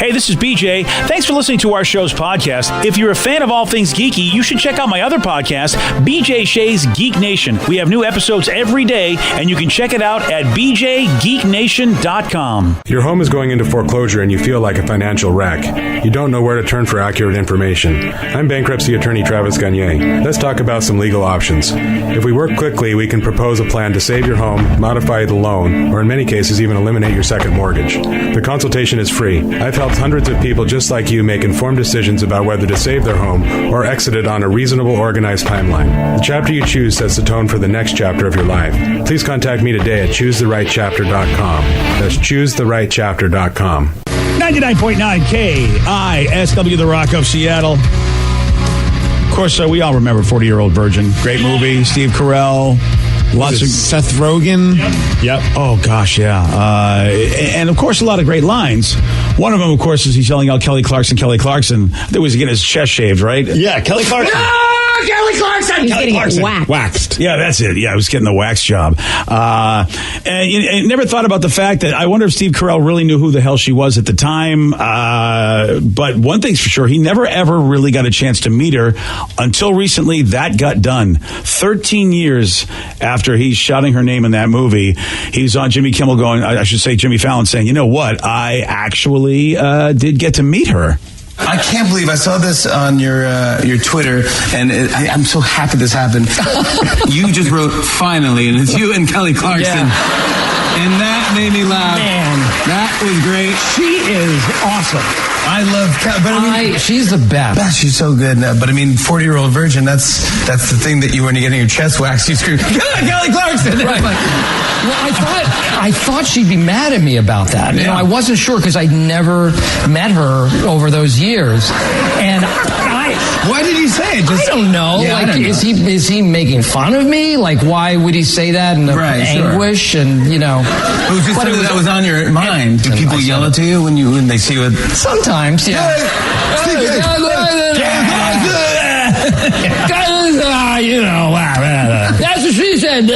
Hey, this is BJ. Thanks for listening to our show's podcast. If you're a fan of all things geeky, you should check out my other podcast, BJ Shea's Geek Nation. We have new episodes every day, and you can check it out at bjgeeknation.com. Your home is going into foreclosure and you feel like a financial wreck. You don't know where to turn for accurate information. I'm bankruptcy attorney Travis Gagne. Let's talk about some legal options. If we work quickly, we can propose a plan to save your home, modify the loan, or in many cases even eliminate your second mortgage. The consultation is free. I've helped hundreds of people just like you make informed decisions about whether to save their home or exit it on a reasonable, organized timeline. The chapter you choose sets the tone for the next chapter of your life. Please contact me today at choosetherightchapter.com. That's choosetherightchapter.com. 99.9 KISW, The Rock of Seattle. Of course, we all remember 40-Year-Old Virgin. Great movie. Steve Carell. Lots of Seth Rogen. Yep. Oh, gosh, yeah. And, of course, a lot of great lines. One of them, of course, is he's yelling out Kelly Clarkson. That was getting his chest shaved, right? Yeah, Kelly Clarkson. No, Kelly Clarkson! He's Kelly getting Clarkson. waxed. Yeah, that's it. Yeah, I was getting the wax job. And you never thought about the fact that I wonder if Steve Carell really knew who the hell she was at the time. But one thing's for sure, he never, ever really got a chance to meet her until recently. That got done. 13 years after he's shouting her name in that movie, he was on Jimmy Kimmel Jimmy Fallon saying, you know what, I actually did get to meet her. I can't believe I saw this on your Twitter, and I'm so happy this happened. You just wrote "finally," and it's you and Kelly Clarkson, and that made me laugh. Man, that was great. She is awesome. I love Kelly, but I mean, she's the best. She's so good. But I mean, 40-Year-Old Virgin. That's the thing that when you're getting your chest waxed, you scream, Kelly Clarkson. Right. Well, I thought she'd be mad at me about that. Yeah. You know, I wasn't sure because I'd never met her over those years, and why did he say it? I don't know. Yeah, like, I don't know. Is he making fun of me? Like, why would he say that in anguish? Sure. And you know, it was just something that was on your mind. Do people yell it to you when they see you? Sometimes, yeah. You know, that's what she said.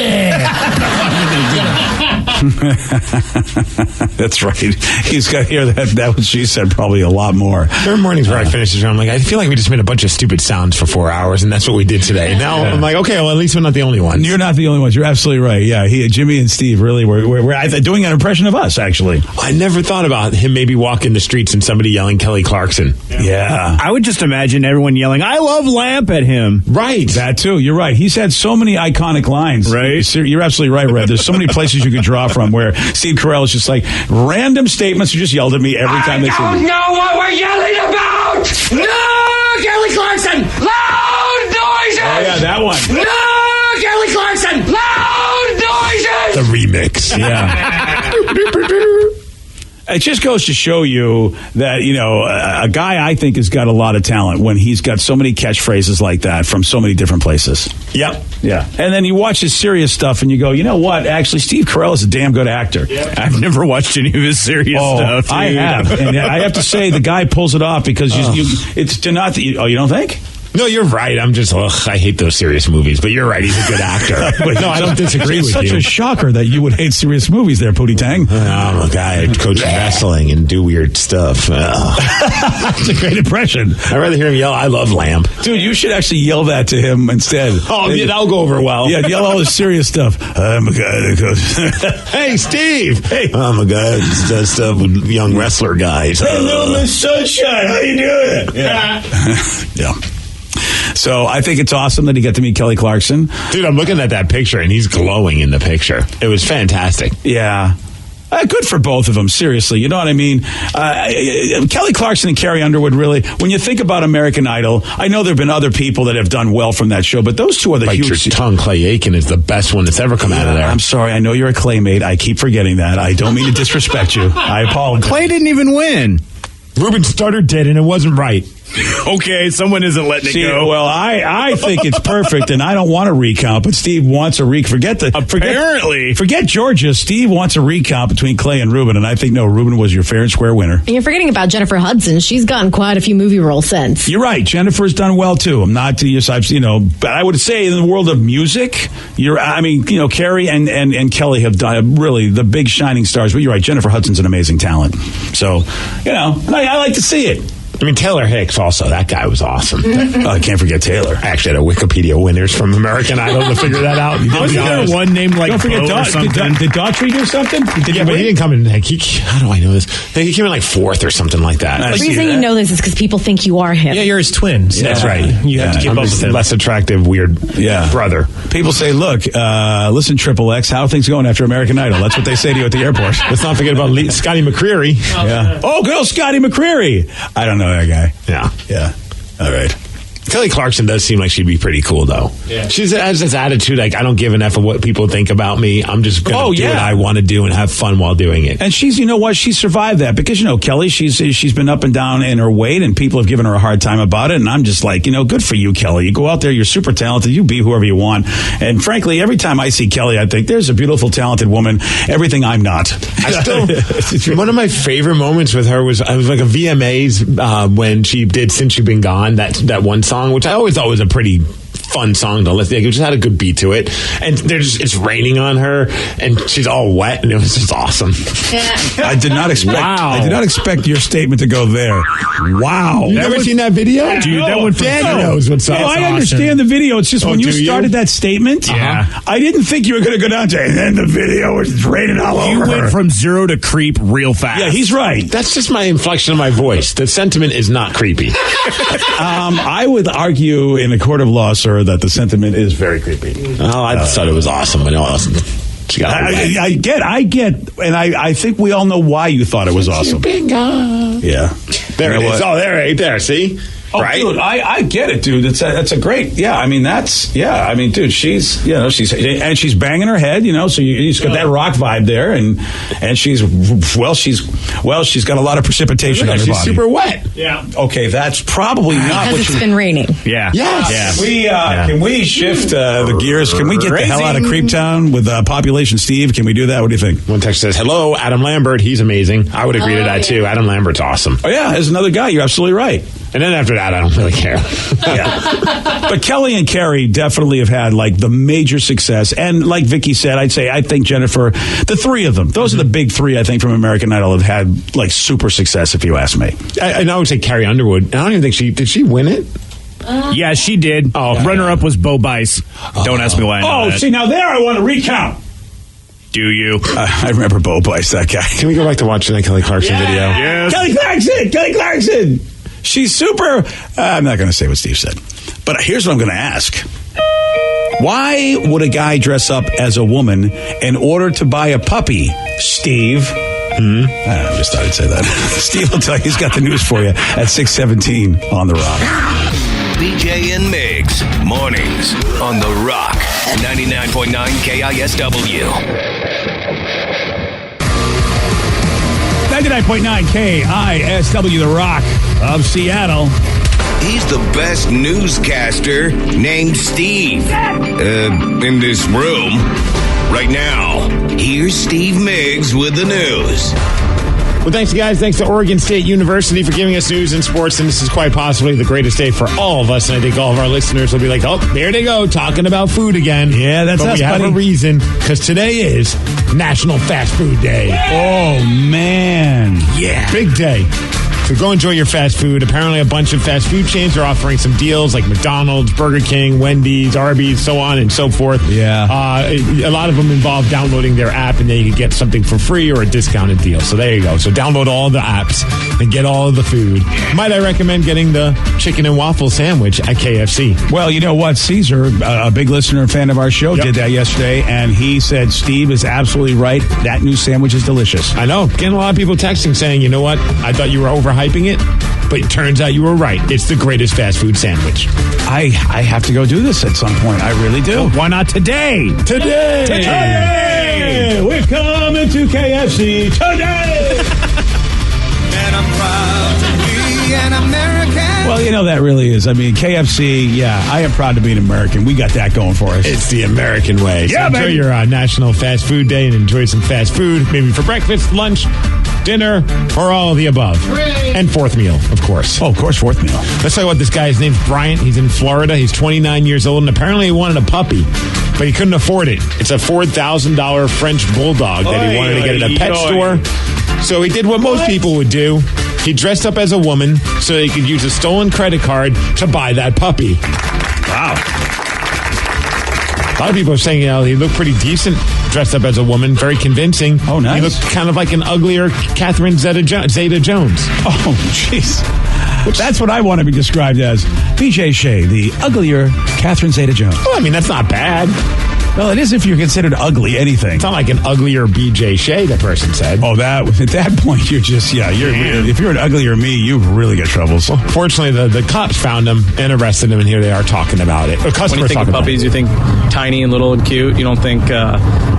That's right. He's got to hear that what she said probably a lot more. There are mornings where I finish this, I'm like, I feel like we just made a bunch of stupid sounds for 4 hours, and that's what we did today. Now I'm like, okay, well, at least we're not the only ones. You're not the only ones. You're absolutely right. Yeah, Jimmy and Steve really were doing an impression of us, actually. I never thought about him maybe walking the streets and somebody yelling Kelly Clarkson. Yeah. I would just imagine everyone yelling, I love Lamp at him. Right. That too. You're right. He's had so many iconic lines. Right. You're absolutely right, Red. There's so many places you could draw from where Steve Carell is just like random statements. You just yelled at me every time they said I don't know what we're yelling about! No! Kelly Clarkson! Loud noises! Oh, yeah, that one. No! Kelly Clarkson! Loud noises! The remix. Yeah. It just goes to show you that, you know, a guy I think has got a lot of talent when he's got so many catchphrases like that from so many different places. Yep. Yeah. And then you watch his serious stuff and you go, you know what? Actually, Steve Carell is a damn good actor. Yep. I've never watched any of his serious stuff. Dude. I have. And I have to say, the guy pulls it off because it's to not that you don't think? No, you're right. I'm just, I hate those serious movies, but you're right. He's a good actor. But no, I don't disagree with you. It's such a shocker that you would hate serious movies there, Pootie Tang. I'm a guy who coaches wrestling and do weird stuff. That's a great impression. I'd rather hear him yell, I love Lamp. Dude, you should actually yell that to him instead. Oh, yeah, that'll go over well. Yeah, yell all the serious stuff. I'm a guy that goes... Hey, Steve. Hey. I'm a guy who does stuff with young wrestler guys. Hey, little Miss Sunshine, how you doing? Yeah. Yeah. So I think it's awesome that he got to meet Kelly Clarkson. Dude, I'm looking at that picture, and he's glowing in the picture. It was fantastic. Yeah. Good for both of them, seriously. You know what I mean? Kelly Clarkson and Carrie Underwood, really, when you think about American Idol, I know there have been other people that have done well from that show, but those two are the huge... Bite your tongue, Clay Aiken is the best one that's ever come out of there. I'm sorry, I know you're a Claymate. I keep forgetting that. I don't mean to disrespect you. I apologize. Clay didn't even win. Ruben Studdard did, and it wasn't right. Okay, someone isn't letting it go. Well, I think it's perfect, and I don't want a recount, but Steve wants a recount. Forget Georgia. Steve wants a recount between Clay and Ruben, and I think, no, Ruben was your fair and square winner. And you're forgetting about Jennifer Hudson. She's gotten quite a few movie roles since. You're right. Jennifer's done well, too. I'm not, but I would say in the world of music, Carrie and Kelly have done really the big shining stars, but you're right. Jennifer Hudson's an amazing talent. So, I like to see it. I mean, Taylor Hicks also. That guy was awesome. I can't forget Taylor. I actually had a Wikipedia winners from American Idol to figure that out. Wasn't there one named like Don't forget Bo or something? Did Daughtry do something? But he didn't come in. How do I know this? He came in like 4th or something like that. The reason you know this is because people think you are him. Yeah, you're his twin. So that's right. You have to keep up with him. Less attractive, weird brother. People say, look, listen, Triple X, how are things going after American Idol? That's what they say to you at the airport. Let's not forget about Scotty McCreery. Oh, good old Scotty McCreery. I don't know that guy. Yeah. All right. Kelly Clarkson does seem like she'd be pretty cool, though. Yeah. She has this attitude like, I don't give an F of what people think about me. I'm just going to do what I want to do and have fun while doing it. And she's, she survived that because, Kelly, she's been up and down in her weight and people have given her a hard time about it. And I'm just like, good for you, Kelly. You go out there, you're super talented. You be whoever you want. And frankly, every time I see Kelly, I think there's a beautiful, talented woman. Everything I'm not. One of my favorite moments with her was like a VMAs when she did Since You've Been Gone, that one song, which I always thought was a pretty fun song to listen to. It just had a good beat to it. And it's raining on her, and she's all wet, and it was just awesome. Yeah. I did not expect your statement to go there. Wow. You never seen that video? Dude, that one Danny knows what's up. I understand the video. It's just when you started that statement, I didn't think you were going to go down to, and then the video was raining all over You went from zero to creep real fast. Yeah, he's right. That's just my inflection of my voice. The sentiment is not creepy. I would argue in a court of law, sir, that the sentiment is very creepy. Oh, I thought it was awesome, but it wasn't. I get, and I think we all know why you thought it was awesome. Yeah. There it is. Oh, there, see? Oh, right? Dude, I get it, dude. That's a great, dude, she's banging her head, so she's got that rock vibe there, and she's got a lot of precipitation on her body. She's super wet. Yeah. Okay, that's probably not what it's been raining. Yeah. Yes. Yeah. Can we shift the gears? Can we get the hell out of Creeptown with Population Steve? Can we do that? What do you think? One text says, hello, Adam Lambert. He's amazing. I would agree to that, too. Adam Lambert's awesome. Oh, yeah, there's another guy. You're absolutely right. And then after that, I don't really care. But Kelly and Carrie definitely have had like the major success. And like Vicky said, I think Jennifer, the three of them, those are the big three, I think, from American Idol have had like super success, if you ask me. And I would say Carrie Underwood. I don't even think did she win it? Yeah, she did. Runner-up was Bo Bice. Don't ask me why I know that. See, now there I want to recount. Do you? I remember Bo Bice, that guy. Can we go back to watching that Kelly Clarkson video? Yes. Kelly Clarkson! She's super... I'm not going to say what Steve said. But here's what I'm going to ask. Why would a guy dress up as a woman in order to buy a puppy, Steve? I just thought I'd say that. Steve will tell you he's got the news for you at 6:17 on The Rock. BJ and Migs, mornings on The Rock, 99.9 KISW. 99.9 KISW, The Rock of Seattle. He's the best newscaster named Steve in this room. Right now, here's Steve Miggs with the news. Well, thanks, guys. Thanks to Oregon State University for giving us news and sports. And this is quite possibly the greatest day for all of us. And I think all of our listeners will be like, oh, there they go, talking about food again. Yeah, that's but us, we have buddy. a reason, because today is National Fast Food Day. Oh, man. Yeah. Big day. So go enjoy your fast food. Apparently a bunch of fast food chains are offering some deals like McDonald's, Burger King, Wendy's, Arby's, so on and so forth. Yeah. A lot of them involve downloading their app and then you can get something for free or a discounted deal. So there you go. So download all the apps and get all of the food. Might I recommend getting the chicken and waffle sandwich at KFC? Well, you know what? Caesar, a big listener and fan of our show, did that yesterday, and he said Steve is absolutely right. That new sandwich is delicious. I know. Getting a lot of people texting saying, you know what? I thought you were overhyping it, but it turns out you were right. It's the greatest fast food sandwich. I have to go do this at some point. I really do. Why not today? Today! We're coming to KFC today! And I'm proud to be an American. Well, Well, that really is. I mean, KFC, I am proud to be an American. We got that going for us. It's the American way. So Yeah, enjoy baby. your National Fast Food Day and enjoy some fast food, maybe for breakfast, lunch, dinner, or all of the above. And fourth meal, of course. Oh, of course, fourth meal. Let's talk about this guy. His name's Bryant. He's in Florida. He's 29 years old, and apparently he wanted a puppy, but he couldn't afford it. It's a $4,000 French bulldog that he wanted to get at a pet store. So he did what most people would do. He dressed up as a woman so he could use a stolen credit card to buy that puppy. Wow. A lot of people are saying, he looked pretty decent dressed up as a woman. Very convincing. Oh, nice. He looked kind of like an uglier Catherine Zeta-Jones. Oh, jeez. That's what I want to be described as. BJ Shea, the uglier Catherine Zeta-Jones. Well, I mean, that's not bad. Well, it is if you're considered ugly anything. It's not like an uglier BJ Shea, the person said. Oh, at that point, you're just, if you're an uglier me, you've really got troubles. Well, fortunately, the cops found him and arrested him, and here they are talking about it. When you think of puppies, you think tiny and little and cute. You don't think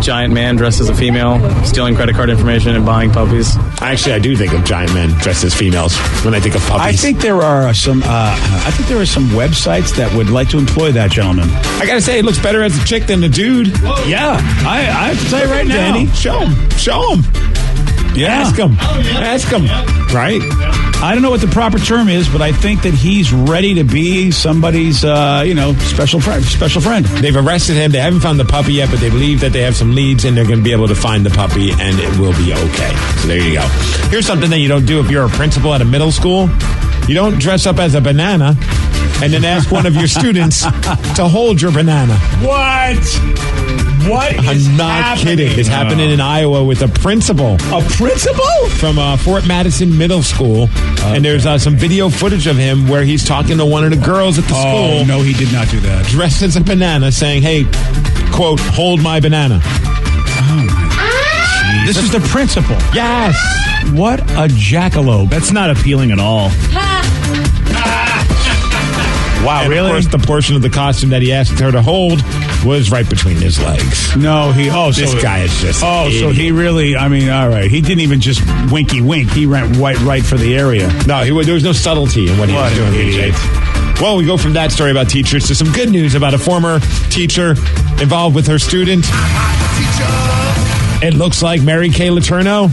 giant man dressed as a female stealing credit card information and buying puppies. Actually, I do think of giant men dressed as females when I think of puppies. I think there are some websites that would like to employ that gentleman. I gotta say, it looks better as a chick than a dude. Yeah, I have to tell you right now. Danny, show him. Yeah. Ask him. Right? I don't know what the proper term is, but I think that he's ready to be somebody's, special friend. They've arrested him. They haven't found the puppy yet, but they believe that they have some leads and they're going to be able to find the puppy, and it will be okay. So there you go. Here's something that you don't do if you're a principal at a middle school. You don't dress up as a banana and then ask one of your students to hold your banana. What is I'm not happening? kidding. It's happening in Iowa with a principal. A principal? From Fort Madison Middle School. Okay. And there's some video footage of him where he's talking to one of the girls at the school. Oh, no, he did not do that. Dressed as a banana saying, hey, quote, hold my banana. Oh, my. This is the principal. Yes. What a jackalope. That's not appealing at all. Wow, and really? Of course, the portion of the costume that he asked her to hold was right between his legs. No, this guy is just. Oh, so he really? I mean, all right. He didn't even just winky wink. He went right for the area. No, there was no subtlety in what he was doing. Idiot. Well, we go from that story about teachers to some good news about a former teacher involved with her student. It looks like Mary Kay Letourneau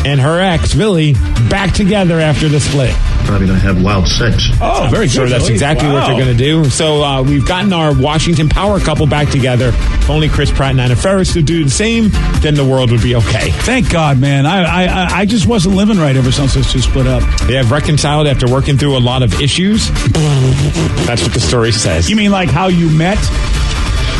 and her ex, Billy, back together after the split. Probably going to have wild sex. Oh, very good. Sure, that's exactly what they're going to do. So we've gotten our Washington power couple back together. If only Chris Pratt and Anna Faris would do the same, then the world would be okay. Thank God, man. I just wasn't living right ever since those two split up. They have reconciled after working through a lot of issues. That's what the story says. You mean like how you met?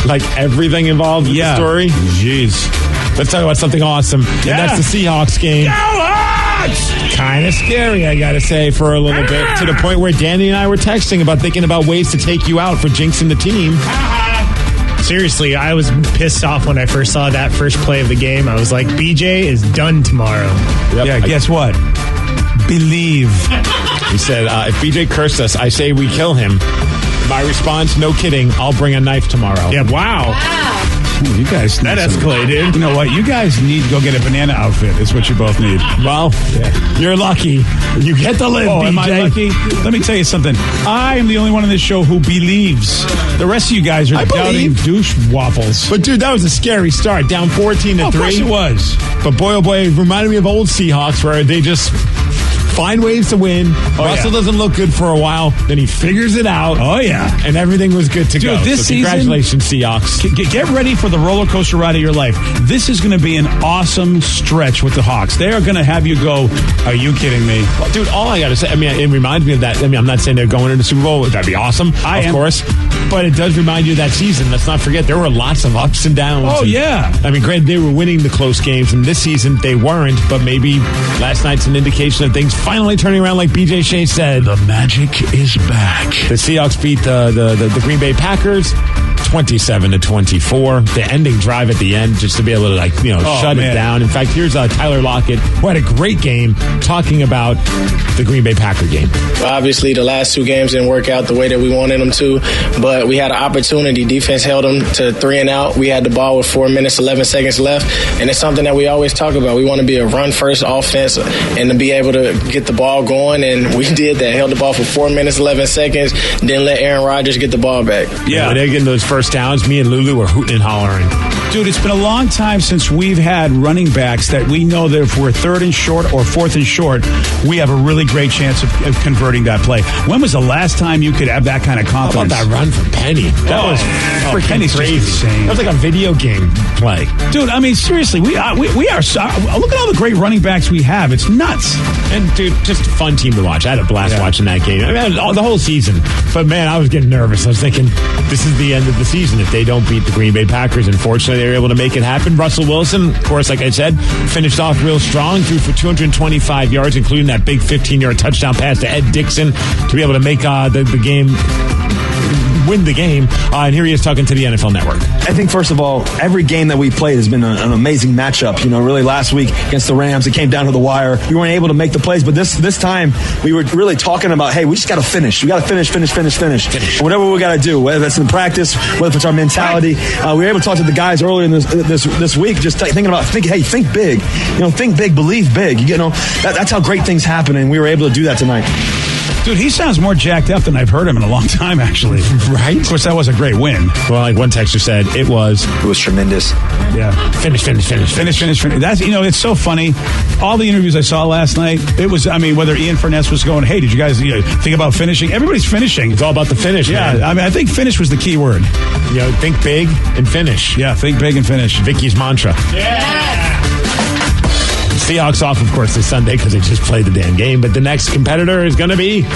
Like everything involved with the story? Jeez. Let's talk about something awesome. Yeah. And that's the Seahawks game. Go Hawks! Kind of scary, I got to say, for a little bit. To the point where Danny and I were texting about thinking about ways to take you out for jinxing the team. Seriously, I was pissed off when I first saw that first play of the game. I was like, BJ is done tomorrow. Yep. Yeah, guess what? Believe. He said, if BJ cursed us, I say we kill him. My response, no kidding, I'll bring a knife tomorrow. Yeah, wow. Ooh, you guys that escalated. You know what? You guys need to go get a banana outfit. Is what you both need. Well, you're lucky. You get to live, BJ. Am I lucky? Let me tell you something. I am the only one on this show who believes. The rest of you guys are doubting douche waffles. But, dude, that was a scary start. Down 14-3. Of course it was. But, boy, oh, boy, it reminded me of old Seahawks where they just find ways to win. Russell doesn't look good for a while. Then he figures it out. Oh, yeah. And everything was good to go. This season, congratulations, Seahawks. Get ready for the roller coaster ride of your life. This is going to be an awesome stretch with the Hawks. They are going to have you go, are you kidding me? Well, dude, all I got to say, I mean, it reminds me of that. I mean, I'm not saying they're going into the Super Bowl. That'd be awesome, of course. But it does remind you of that season. Let's not forget, there were lots of ups and downs. Oh, yeah. I mean, granted, they were winning the close games, and this season they weren't. But maybe last night's an indication of things finally turning around, like BJ Shea said. The magic is back. The Seahawks beat the Green Bay Packers 27-24. The ending drive at the end, just to be able to shut it down. In fact, here's Tyler Lockett, who had a great game, talking about the Green Bay Packer game. Obviously, the last 2 games didn't work out the way that we wanted them to, but we had an opportunity. Defense held them to 3 and out. We had the ball with 4 minutes, 11 seconds left, and it's something that we always talk about. We want to be a run-first offense and to be able to get the ball going, and we did that. Held the ball for 4 minutes, 11 seconds, didn't let Aaron Rodgers get the ball back. Yeah, when they're getting those first downs, me and Lulu were hooting and hollering. Dude, it's been a long time since we've had running backs that we know that if we're 3rd and short or 4th and short, we have a really great chance of converting that play. When was the last time you could have that kind of confidence? How about that run from Penny? That was freaking crazy. That was like a video game play. Dude, I mean, seriously, we are. Look at all the great running backs we have. It's nuts. And, dude, just a fun team to watch. I had a blast watching that game. I mean, the whole season. But, man, I was getting nervous. I was thinking, this is the end of the season if they don't beat the Green Bay Packers. Unfortunately, they were able to make it happen. Russell Wilson, of course, like I said, finished off real strong, threw for 225 yards, including that big 15-yard touchdown pass to Ed Dixon to be able to make the game, win the game. And here he is talking to the NFL Network. I think, first of all, every game that we played has been an amazing matchup. Really last week against the Rams, it came down to the wire. We weren't able to make the plays, but this time we were really talking about, hey, we just got to finish. We got to finish. Whatever we got to do, whether that's in practice, whether it's our mentality. We were able to talk to the guys earlier in this week, just thinking about, think big. Think big, believe big. That's how great things happen, and we were able to do that tonight. Dude, he sounds more jacked up than I've heard him in a long time, actually. Right? Of course, that was a great win. Well, like one texter said, it was tremendous. Yeah. Finish. That's, it's so funny. All the interviews I saw last night, it was, whether Ian Furness was going, hey, did you guys think about finishing? Everybody's finishing. It's all about the finish, man. I think finish was the key word. Think big and finish. Yeah, think big and finish. Vicky's mantra. Yeah. Seahawks off, of course, this Sunday because they just played the damn game. But the next competitor is going to be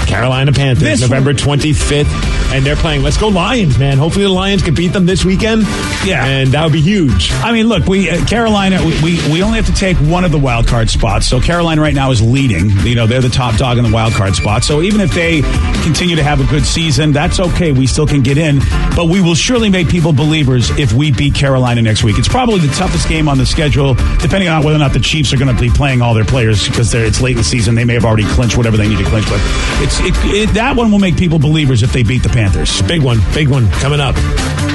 Carolina Panthers, November 25th. And they're playing, let's go Lions, man. Hopefully the Lions can beat them this weekend. Yeah. And that would be huge. Look, Carolina, we only have to take one of the wild card spots. So Carolina right now is leading. They're the top dog in the wild card spot. So even if they continue to have a good season, that's okay. We still can get in. But we will surely make people believers if we beat Carolina next week. It's probably the toughest game on the schedule, depending on whether or not the Chiefs are going to be playing all their players because it's late in the season. They may have already clinched whatever they need to clinch. But that one will make people believers if they beat the Panthers. Big one coming up.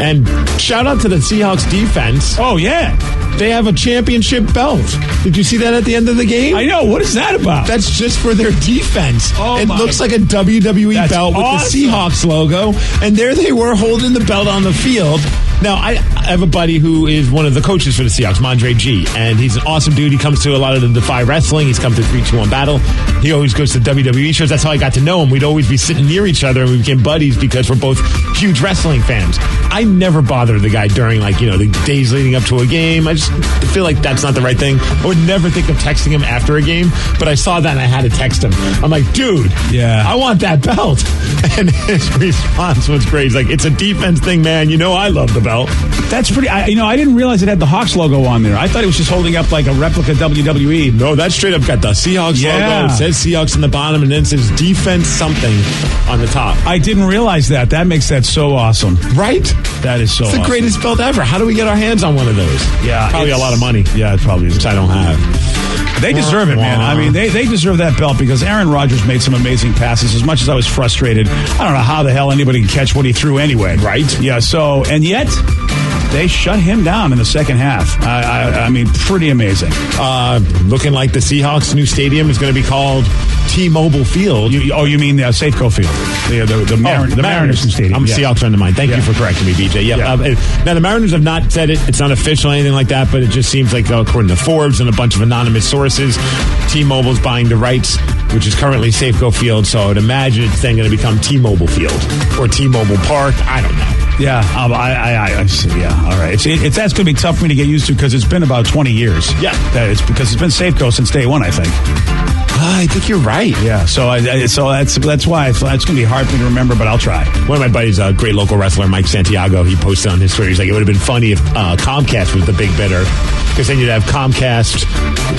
And shout out to the Seahawks defense. Oh, yeah. They have a championship belt. Did you see that at the end of the game? I know. What is that about? That's just for their defense. It looks like a WWE belt with the Seahawks logo. And there they were holding the belt on the field. Now, I have a buddy who is one of the coaches for the Seahawks, Mondre G, and he's an awesome dude. He comes to a lot of the Defy Wrestling. He's come to 3-2-1 Battle. He always goes to WWE shows. That's how I got to know him. We'd always be sitting near each other, and we became buddies because we're both huge wrestling fans. I never bother the guy during, the days leading up to a game. I just feel like that's not the right thing. I would never think of texting him after a game, but I saw that and I had to text him. I'm like, dude, I want that belt. And his response was great. He's like, it's a defense thing, man. I love the belt. That's pretty. I didn't realize it had the Hawks logo on there. I thought it was just holding up like a replica WWE. No, that straight up got the Seahawks logo. It says Seahawks on the bottom, and then it says defense something on the top. I didn't realize that. That makes that so awesome. Right? That is so awesome. It's the greatest belt ever. How do we get our hands on one of those? Yeah. Probably a lot of money. Yeah, it probably is. Which I don't have. They deserve it, man. They deserve that belt because Aaron Rodgers made some amazing passes. As much as I was frustrated, I don't know how the hell anybody can catch what he threw anyway. Right? Yeah, and yet they shut him down in the second half. Pretty amazing. Looking like the Seahawks' new stadium is going to be called T-Mobile Field. You mean the Safeco Field? The Mariners new stadium. I'm a Seahawks friend of mine. Thank you for correcting me, BJ. Now, the Mariners have not said it. It's not official or anything like that, but it just seems like, according to Forbes and a bunch of anonymous sources, T-Mobile's buying the rights, which is currently Safeco Field, so I would imagine it's then going to become T-Mobile Field or T-Mobile Park. I don't know. Yeah, I see. Yeah, all right. That's going to be tough for me to get used to because it's been about 20 years. Yeah. It's because it's been Safeco since day one, I think. I think you're right. Yeah, so that's why it's going to be hard for me to remember, but I'll try. One of my buddies, a great local wrestler, Mike Santiago, he posted on his Twitter, he's like, it would have been funny if Comcast was the big bidder, because then you'd have Comcast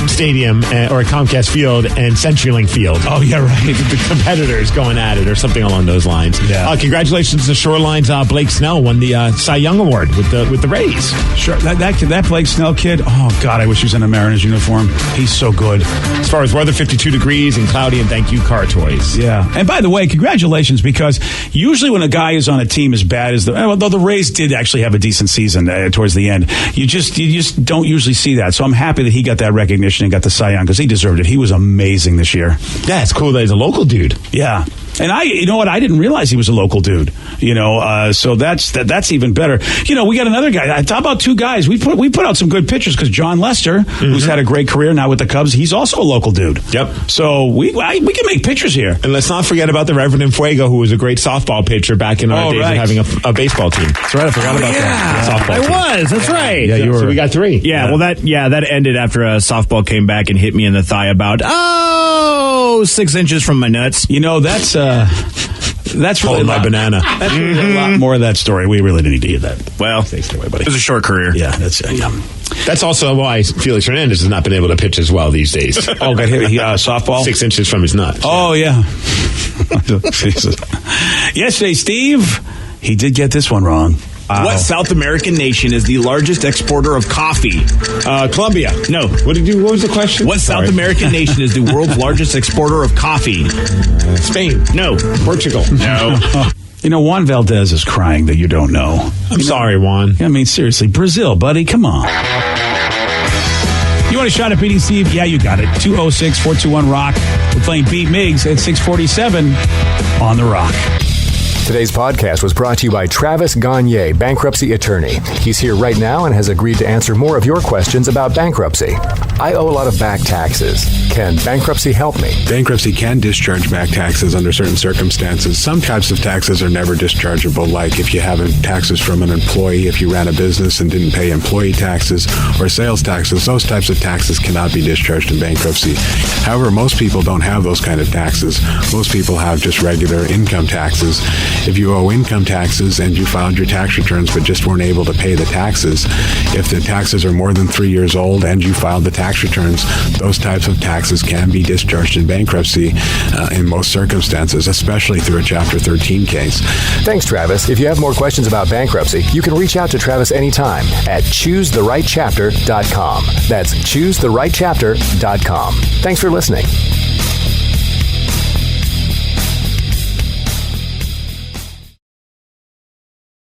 Stadium or Comcast Field and CenturyLink Field. Oh, yeah, right. The competitors going at it or something along those lines. Yeah. Congratulations to Shoreline's Blake Snell won the Cy Young Award with the Rays. Sure, that Blake Snell kid, oh, God, I wish he was in a Mariners uniform. He's so good. As far as weather, 52 degrees and cloudy, and thank you, Car Toys. Yeah. And by the way, congratulations, because usually when a guy is on a team as bad as though the Rays did actually have a decent season towards the end, you just don't usually see that. So I'm happy that he got that recognition and got the Cy Young, because he deserved it. He was amazing this year. Yeah, it's cool that he's a local dude. Yeah. And you know what? I didn't realize he was a local dude. So that's even better. We got another guy. How about two guys? We put out some good pictures, because John Lester, who's had a great career now with the Cubs, he's also a local dude. Yep. So we can make pictures here. And let's not forget about the Reverend Fuego, who was a great softball pitcher back in our days of having a baseball team. That's right. I forgot about that. Softball team. That's right. Yeah, so we got 3. Yeah, well, that ended after a softball came back and hit me in the thigh about 6 inches from my nuts. That's really my banana. That's really a lot more of that story. We really didn't need to hear that. Well, it was a short career. Yeah, that's also why Felix Hernandez has not been able to pitch as well these days. Oh, got hit softball? 6 inches from his nuts. Oh, yeah. Yesterday, Steve, he did get this one wrong. What South American nation is the largest exporter of coffee? Colombia. No. What was the question? What South American nation is the world's largest exporter of coffee? Spain. No. Portugal. No. Juan Valdez is crying that you don't know. I'm sorry, Juan. I mean, seriously, Brazil, buddy, come on. You want a shot at beating Steve? Yeah, you got it. 206-421-ROCK. We're playing Beat Miggs at 647 on The Rock. Today's podcast was brought to you by Travis Gagne, bankruptcy attorney. He's here right now and has agreed to answer more of your questions about bankruptcy. I owe a lot of back taxes. Can bankruptcy help me? Bankruptcy can discharge back taxes under certain circumstances. Some types of taxes are never dischargeable, like if you have taxes from an employee, if you ran a business and didn't pay employee taxes or sales taxes. Those types of taxes cannot be discharged in bankruptcy. However, most people don't have those kind of taxes. Most people have just regular income taxes. If you owe income taxes and you filed your tax returns but just weren't able to pay the taxes, if the taxes are more than 3 years old and you filed the tax returns, those types of taxes can be discharged in bankruptcy in most circumstances, especially through a Chapter 13 case. Thanks, Travis. If you have more questions about bankruptcy, you can reach out to Travis anytime at choosetherightchapter.com. That's choosetherightchapter.com. Thanks for listening.